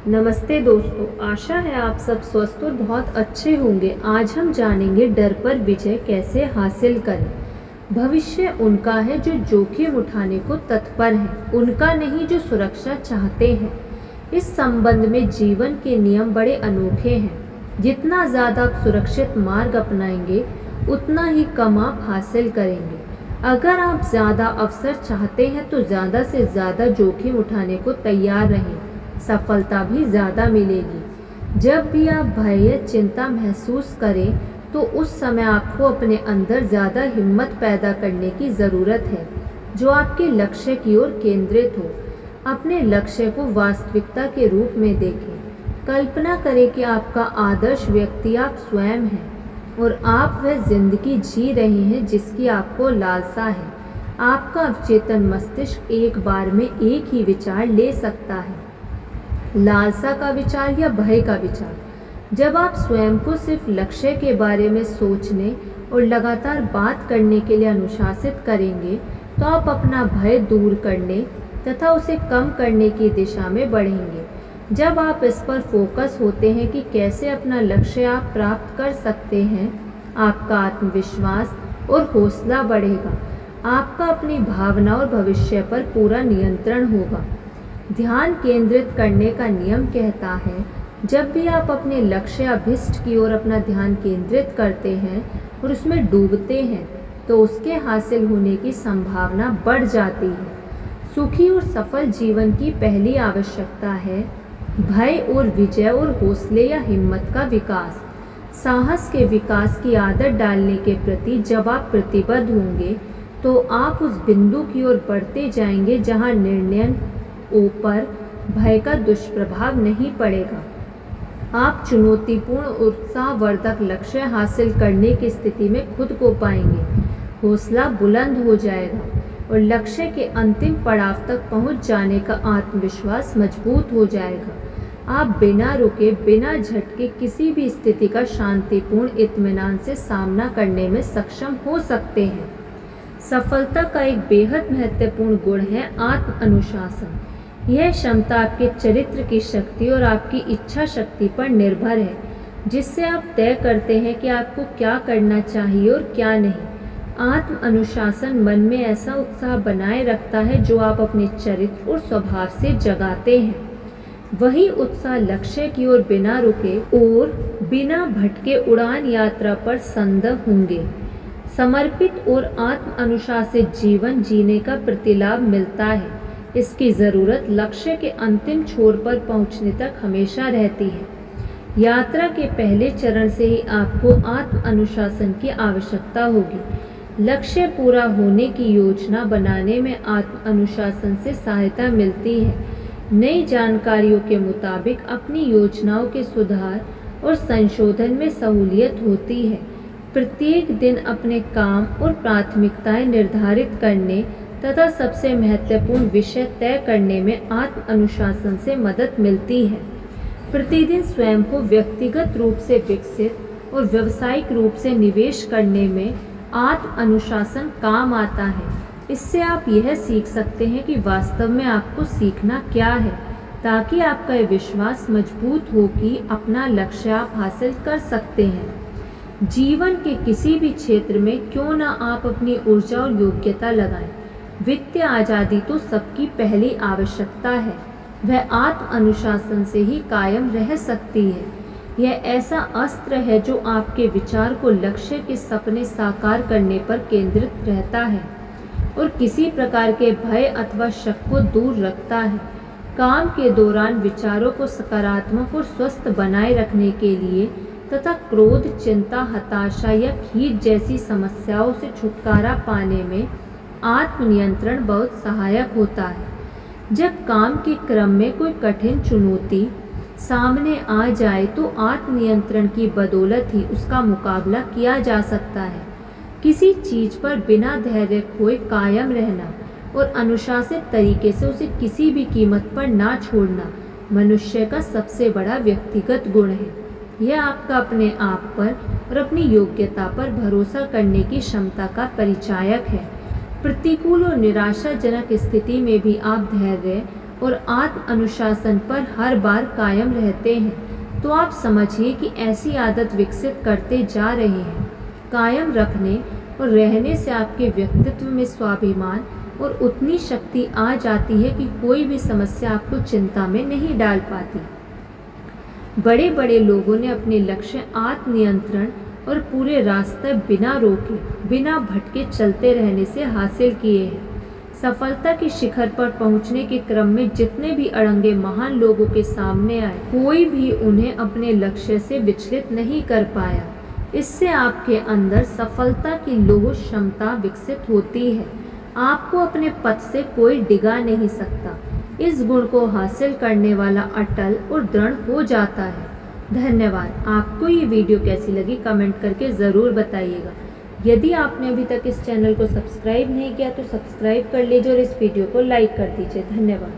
नमस्ते दोस्तों, आशा है आप सब स्वस्थ और बहुत अच्छे होंगे। आज हम जानेंगे डर पर विजय कैसे हासिल करें। भविष्य उनका है जो जोखिम उठाने को तत्पर है, उनका नहीं जो सुरक्षा चाहते हैं। इस संबंध में जीवन के नियम बड़े अनोखे हैं। जितना ज़्यादा आप सुरक्षित मार्ग अपनाएंगे, उतना ही कम आप हासिल करेंगे। अगर आप ज़्यादा अवसर चाहते हैं तो ज़्यादा से ज़्यादा जोखिम उठाने को तैयार रहें, सफलता भी ज़्यादा मिलेगी। जब भी आप भय या चिंता महसूस करें तो उस समय आपको अपने अंदर ज़्यादा हिम्मत पैदा करने की ज़रूरत है, जो आपके लक्ष्य की ओर केंद्रित हो। अपने लक्ष्य को वास्तविकता के रूप में देखें। कल्पना करें कि आपका आदर्श व्यक्ति आप स्वयं हैं और आप वह जिंदगी जी रहे हैं जिसकी आपको लालसा है। आपका अवचेतन मस्तिष्क एक बार में एक ही विचार ले सकता है, लालसा का विचार या भय का विचार। जब आप स्वयं को सिर्फ लक्ष्य के बारे में सोचने और लगातार बात करने के लिए अनुशासित करेंगे तो आप अपना भय दूर करने तथा उसे कम करने की दिशा में बढ़ेंगे। जब आप इस पर फोकस होते हैं कि कैसे अपना लक्ष्य आप प्राप्त कर सकते हैं, आपका आत्मविश्वास और हौसला बढ़ेगा। आपका अपनी भावना और भविष्य पर पूरा नियंत्रण होगा। ध्यान केंद्रित करने का नियम कहता है, जब भी आप अपने लक्ष्य अभिष्ट की ओर अपना ध्यान केंद्रित करते हैं और उसमें डूबते हैं तो उसके हासिल होने की संभावना बढ़ जाती है। सुखी और सफल जीवन की पहली आवश्यकता है भय और विजय और हौसले या हिम्मत का विकास। साहस के विकास की आदत डालने के प्रति जब आप प्रतिबद्ध होंगे तो आप उस बिंदु की ओर बढ़ते जाएंगे जहां निर्णय ऊपर भय का दुष्प्रभाव नहीं पड़ेगा। आप चुनौतीपूर्ण उत्साहवर्धक लक्ष्य हासिल करने की स्थिति में खुद को पाएंगे। हौसला बुलंद हो जाएगा और लक्ष्य के अंतिम पड़ाव तक पहुंच जाने का आत्मविश्वास मजबूत हो जाएगा। आप बिना रुके, बिना झटके किसी भी स्थिति का शांतिपूर्ण इत्मीनान से सामना करने में सक्षम हो सकते हैं। सफलता का एक बेहद महत्वपूर्ण गुण है आत्म अनुशासन। यह क्षमता आपके चरित्र की शक्ति और आपकी इच्छा शक्ति पर निर्भर है, जिससे आप तय करते हैं कि आपको क्या करना चाहिए और क्या नहीं। आत्म अनुशासन मन में ऐसा उत्साह बनाए रखता है जो आप अपने चरित्र और स्वभाव से जगाते हैं। वही उत्साह लक्ष्य की ओर बिना रुके और बिना भटके उड़ान यात्रा पर संदव होंगे। समर्पित और आत्म अनुशासित जीवन जीने का प्रतिलाभ मिलता है। इसकी ज़रूरत लक्ष्य के अंतिम छोर पर पहुंचने तक हमेशा रहती है। यात्रा के पहले चरण से ही आपको आत्म अनुशासन की आवश्यकता होगी। लक्ष्य पूरा होने की योजना बनाने में आत्म अनुशासन से सहायता मिलती है। नई जानकारियों के मुताबिक अपनी योजनाओं के सुधार और संशोधन में सहूलियत होती है। प्रत्येक दिन अपने काम और प्राथमिकताएं निर्धारित करने तथा सबसे महत्वपूर्ण विषय तय करने में आत्म अनुशासन से मदद मिलती है। प्रतिदिन स्वयं को व्यक्तिगत रूप से विकसित और व्यावसायिक रूप से निवेश करने में आत्म अनुशासन काम आता है। इससे आप यह सीख सकते हैं कि वास्तव में आपको सीखना क्या है, ताकि आपका यह विश्वास मजबूत हो कि अपना लक्ष्य आप हासिल कर सकते हैं। जीवन के किसी भी क्षेत्र में क्यों ना आप अपनी ऊर्जा और योग्यता लगाएं। वित्तीय आज़ादी तो सबकी पहली आवश्यकता है, वह आत्म अनुशासन से ही कायम रह सकती है। यह ऐसा अस्त्र है जो आपके विचार को लक्ष्य के सपने साकार करने पर केंद्रित रहता है और किसी प्रकार के भय अथवा शक को दूर रखता है। काम के दौरान विचारों को सकारात्मक और स्वस्थ बनाए रखने के लिए तथा क्रोध, चिंता, हताशा या खीज जैसी समस्याओं से छुटकारा पाने में आत्मनियंत्रण बहुत सहायक होता है। जब काम के क्रम में कोई कठिन चुनौती सामने आ जाए तो आत्मनियंत्रण की बदौलत ही उसका मुकाबला किया जा सकता है। किसी चीज पर बिना धैर्य खोए कायम रहना और अनुशासित तरीके से उसे किसी भी कीमत पर ना छोड़ना मनुष्य का सबसे बड़ा व्यक्तिगत गुण है। यह आपका अपने आप पर और अपनी योग्यता पर भरोसा करने की क्षमता का परिचायक है। प्रतिकूल और निराशाजनक स्थिति में भी आप धैर्य, और आत्म अनुशासन पर हर बार कायम रहते हैं तो आप समझिए कि ऐसी आदत विकसित करते जा रहे हैं। कायम रखने और रहने से आपके व्यक्तित्व में स्वाभिमान और उतनी शक्ति आ जाती है कि कोई भी समस्या आपको चिंता में नहीं डाल पाती। बड़े बड़े लोगों ने अपने लक्ष्य आत्मनियंत्रण और पूरे रास्ते बिना रोके बिना भटके चलते रहने से हासिल किए हैं। सफलता के शिखर पर पहुंचने के क्रम में जितने भी अड़ंगे महान लोगों के सामने आए, कोई भी उन्हें अपने लक्ष्य से विचलित नहीं कर पाया। इससे आपके अंदर सफलता की लौह क्षमता विकसित होती है। आपको अपने पथ से कोई डिगा नहीं सकता। इस गुण को हासिल करने वाला अटल और दृढ़ हो जाता है। धन्यवाद। आपको ये वीडियो कैसी लगी कमेंट करके ज़रूर बताइएगा। यदि आपने अभी तक इस चैनल को सब्सक्राइब नहीं किया तो सब्सक्राइब कर लीजिए और इस वीडियो को लाइक कर दीजिए। धन्यवाद।